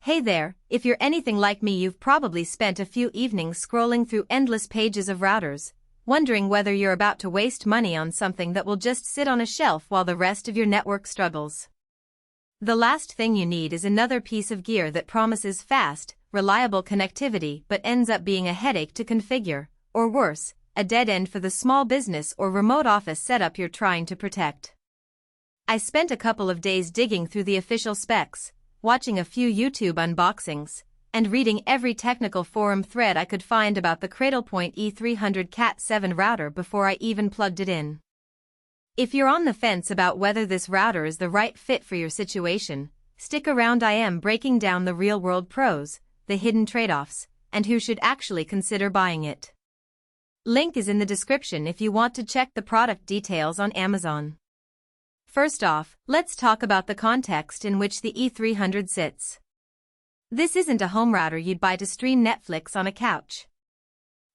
Hey there, if you're anything like me, you've probably spent a few evenings scrolling through endless pages of routers, wondering whether you're about to waste money on something that will just sit on a shelf while the rest of your network struggles. The last thing you need is another piece of gear that promises fast, reliable connectivity but ends up being a headache to configure, or worse, a dead end for the small business or remote office setup you're trying to protect. I spent a couple of days digging through the official specs, watching a few YouTube unboxings, and reading every technical forum thread I could find about the Cradlepoint E300 Cat7 router before I even plugged it in. If you're on the fence about whether this router is the right fit for your situation, stick around. I am breaking down the real-world pros, the hidden trade-offs, and who should actually consider buying it. Link is in the description if you want to check the product details on Amazon. First off, let's talk about the context in which the E300 sits. This isn't a home router you'd buy to stream Netflix on a couch.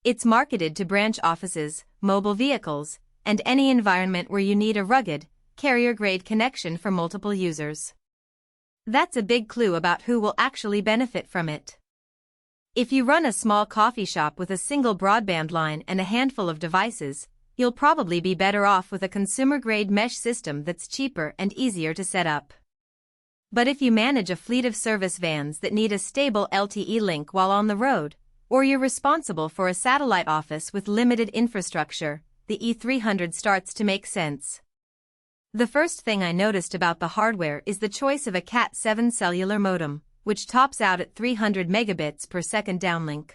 It's marketed to branch offices, mobile vehicles, and any environment where you need a rugged, carrier-grade connection for multiple users. That's a big clue about who will actually benefit from it. If you run a small coffee shop with a single broadband line and a handful of devices, you'll probably be better off with a consumer-grade mesh system that's cheaper and easier to set up. But if you manage a fleet of service vans that need a stable LTE link while on the road, or you're responsible for a satellite office with limited infrastructure, the E300 starts to make sense. The first thing I noticed about the hardware is the choice of a Cat7 cellular modem, which tops out at 300 megabits per second downlink.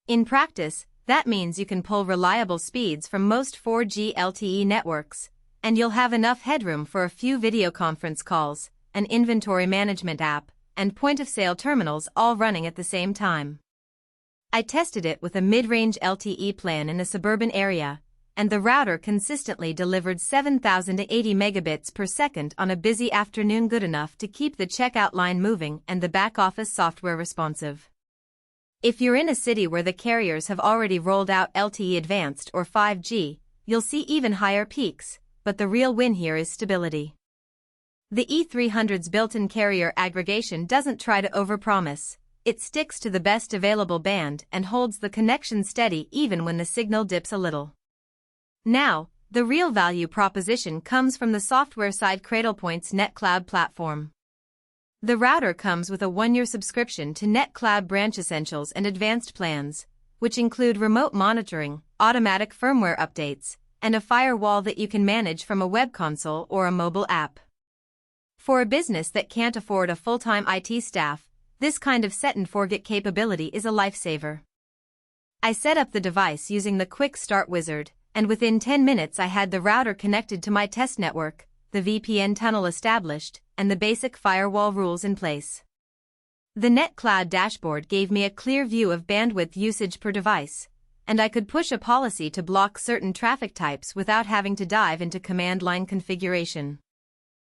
In practice, that means you can pull reliable speeds from most 4G LTE networks, and you'll have enough headroom for a few video conference calls, an inventory management app, and point-of-sale terminals all running at the same time. I tested it with a mid-range LTE plan in a suburban area, and the router consistently delivered 7,080 megabits per second on a busy afternoon, good enough to keep the checkout line moving and the back-office software responsive. If you're in a city where the carriers have already rolled out LTE Advanced or 5G, you'll see even higher peaks, but the real win here is stability. The E300's built-in carrier aggregation doesn't try to overpromise. It sticks to the best available band and holds the connection steady even when the signal dips a little. Now, the real value proposition comes from the software side. Cradlepoint's NetCloud platform. The router comes with a 1-year subscription to NetCloud Branch Essentials and Advanced plans, which include remote monitoring, automatic firmware updates, and a firewall that you can manage from a web console or a mobile app. For a business that can't afford a full-time IT staff, this kind of set-and-forget capability is a lifesaver. I set up the device using the Quick Start Wizard, and within 10 minutes I had the router connected to my test network, the VPN tunnel established, and the basic firewall rules in place. The NetCloud dashboard gave me a clear view of bandwidth usage per device, and I could push a policy to block certain traffic types without having to dive into command line configuration.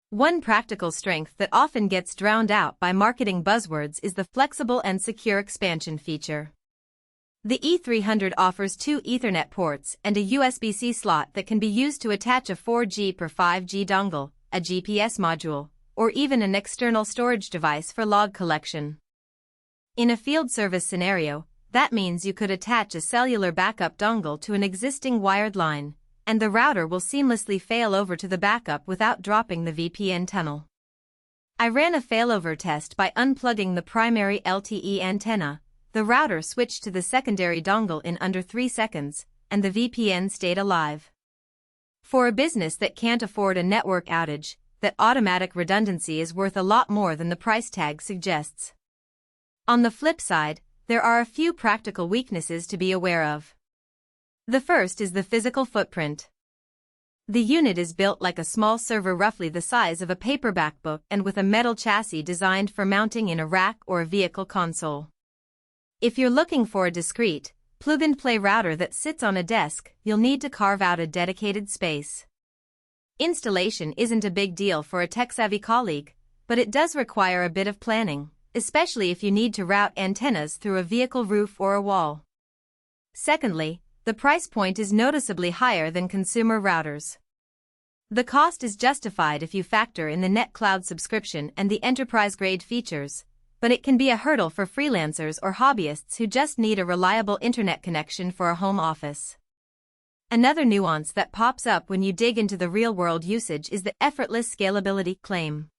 One practical strength that often gets drowned out by marketing buzzwords is the flexible and secure expansion feature. The E300 offers 2 Ethernet ports and a USB-C slot that can be used to attach a 4G per 5G dongle, a GPS module, or even an external storage device for log collection. In a field service scenario, that means you could attach a cellular backup dongle to an existing wired line, and the router will seamlessly fail over to the backup without dropping the VPN tunnel. I ran a failover test by unplugging the primary LTE antenna. The router switched to the secondary dongle in under 3 seconds, and the VPN stayed alive. For a business that can't afford a network outage, that automatic redundancy is worth a lot more than the price tag suggests. On the flip side, there are a few practical weaknesses to be aware of. The first is the physical footprint. The unit is built like a small server, roughly the size of a paperback book, and with a metal chassis designed for mounting in a rack or a vehicle console. If you're looking for a discreet, plug-and-play router that sits on a desk, you'll need to carve out a dedicated space. Installation isn't a big deal for a tech-savvy colleague, but it does require a bit of planning, especially if you need to route antennas through a vehicle roof or a wall. Secondly, the price point is noticeably higher than consumer routers. The cost is justified if you factor in the NetCloud subscription and the enterprise-grade features, but it can be a hurdle for freelancers or hobbyists who just need a reliable internet connection for a home office. Another nuance that pops up when you dig into the real-world usage is the effortless scalability claim.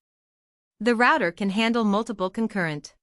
The router can handle multiple concurrent